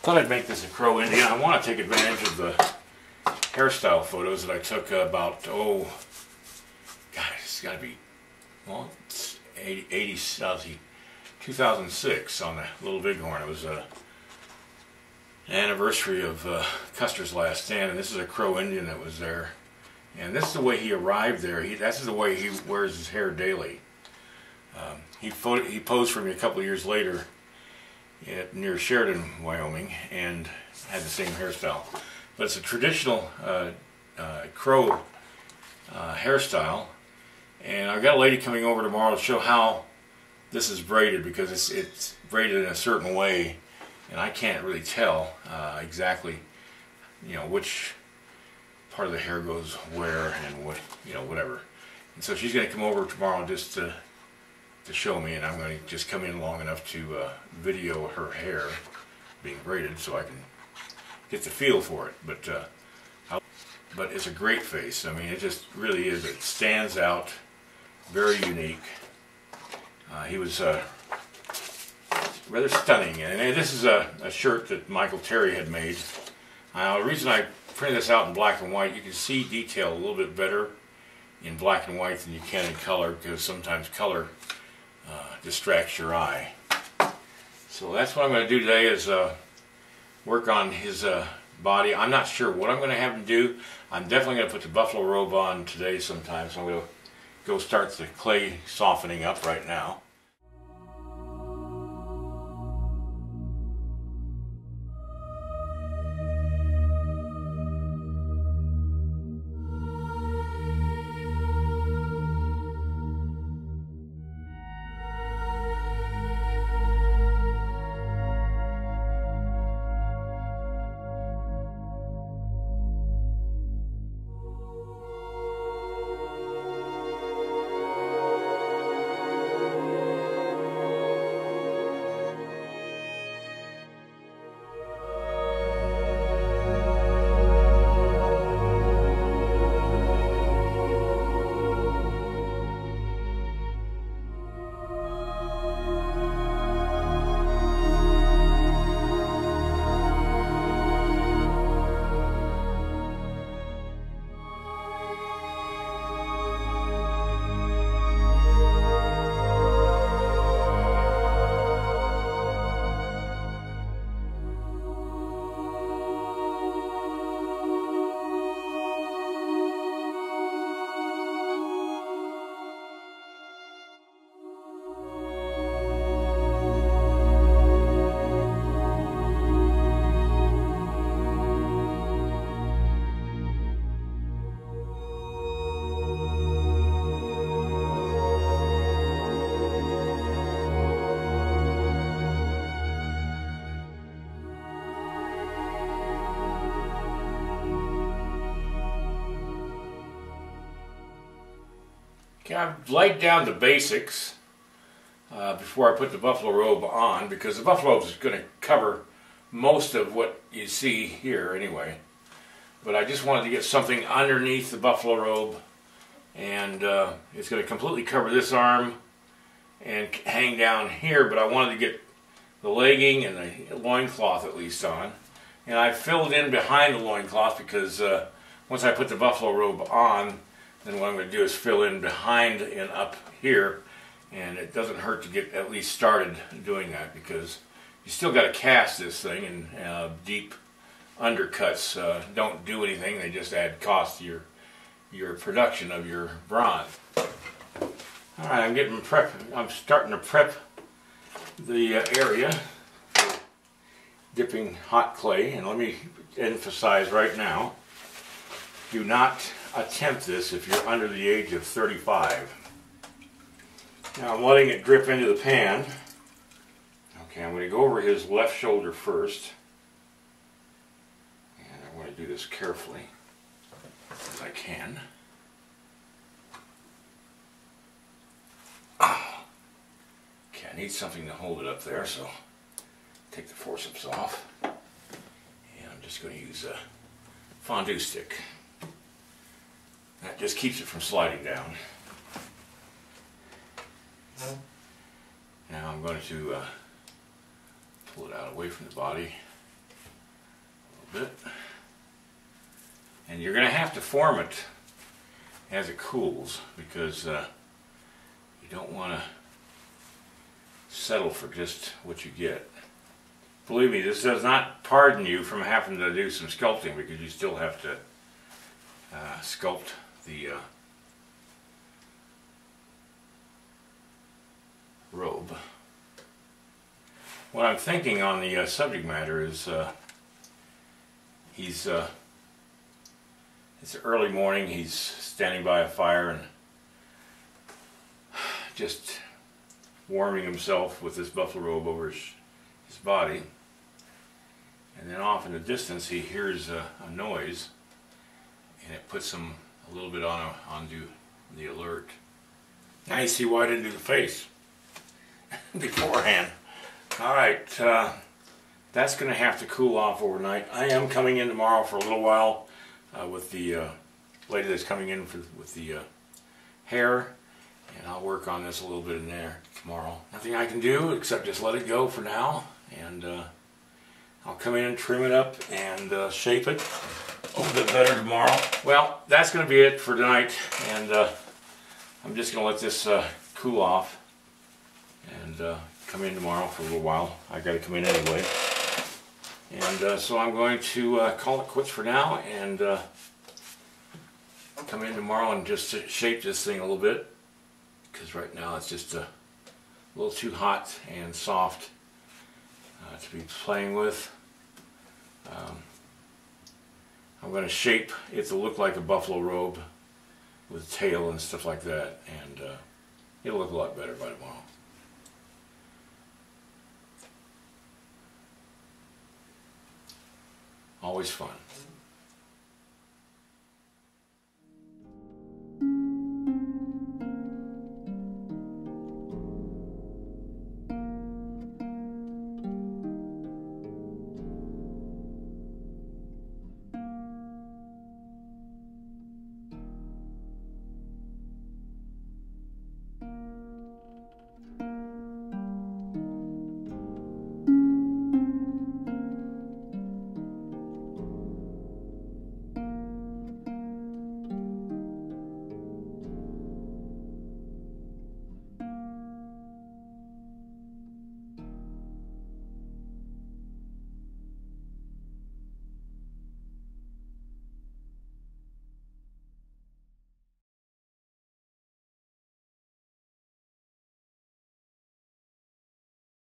Thought I'd make this a crow Indian. I want to take advantage of the hairstyle photos that I took about, oh, God, it's got to be, well, it's 2006 on the Little Bighorn. It was an anniversary of Custer's last stand, and this is a crow Indian that was there. And this is the way he arrived there. This is the way he wears his hair daily. He posed for me a couple of years later near Sheridan, Wyoming, and had the same hairstyle. But it's a traditional crow hairstyle, and I've got a lady coming over tomorrow to show how this is braided, because it's braided in a certain way, and I can't really tell exactly, which part of the hair goes where and what, whatever. And so she's going to come over tomorrow just to show me, and I'm going to just come in long enough to video her hair being braided so I can get the feel for it. But it's a great face. I mean, it just really is. It stands out, very unique. He was rather stunning, and this is a shirt that Michael Terry had made. The reason I printed this out in black and white, you can see detail a little bit better in black and white than you can in color, because sometimes color distracts your eye. So that's what I'm going to do today, is work on his body. I'm not sure what I'm going to have him do. I'm definitely going to put the buffalo robe on today sometime, so I'm going to go start the clay softening up right now. Okay, I've laid down the basics before I put the buffalo robe on, because the buffalo robe is going to cover most of what you see here anyway. But I just wanted to get something underneath the buffalo robe, and it's going to completely cover this arm and hang down here, but I wanted to get the legging and the loincloth at least on. And I filled in behind the loincloth because once I put the buffalo robe on, then what I'm going to do is fill in behind and up here, and it doesn't hurt to get at least started doing that, because you still got to cast this thing, and deep undercuts don't do anything. They just add cost to your production of your bronze. All right, I'm starting to prep the area for dipping hot clay, and let me emphasize right now, do not attempt this if you're under the age of 35. Now I'm letting it drip into the pan. Okay, I'm going to go over his left shoulder first, and I'm going to do this carefully as I can. Okay, I need something to hold it up there, so take the forceps off, and I'm just going to use a fondue stick. That just keeps it from sliding down. Now I'm going to pull it out away from the body. little bit. And you're going to have to form it as it cools, because you don't want to settle for just what you get. Believe me, this does not pardon you from having to do some sculpting, because you still have to sculpt the robe. What I'm thinking on the subject matter is it's early morning, he's standing by a fire and just warming himself with this buffalo robe over his body. And then off in the distance he hears a noise, and it puts him a little bit onto the alert. Now you see why I didn't do the face beforehand. Alright, that's going to have to cool off overnight. I am coming in tomorrow for a little while with the lady that's coming in with the hair, and I'll work on this a little bit in there tomorrow. Nothing I can do except just let it go for now, and I'll come in and trim it up and shape it a little bit better tomorrow. Well, that's going to be it for tonight, and I'm just going to let this cool off and come in tomorrow for a little while. I got to come in anyway. And so I'm going to call it quits for now, and come in tomorrow and just shape this thing a little bit, because right now it's just a little too hot and soft to be playing with. I'm going to shape it to look like a buffalo robe with tail and stuff like that, and it'll look a lot better by tomorrow. Always fun.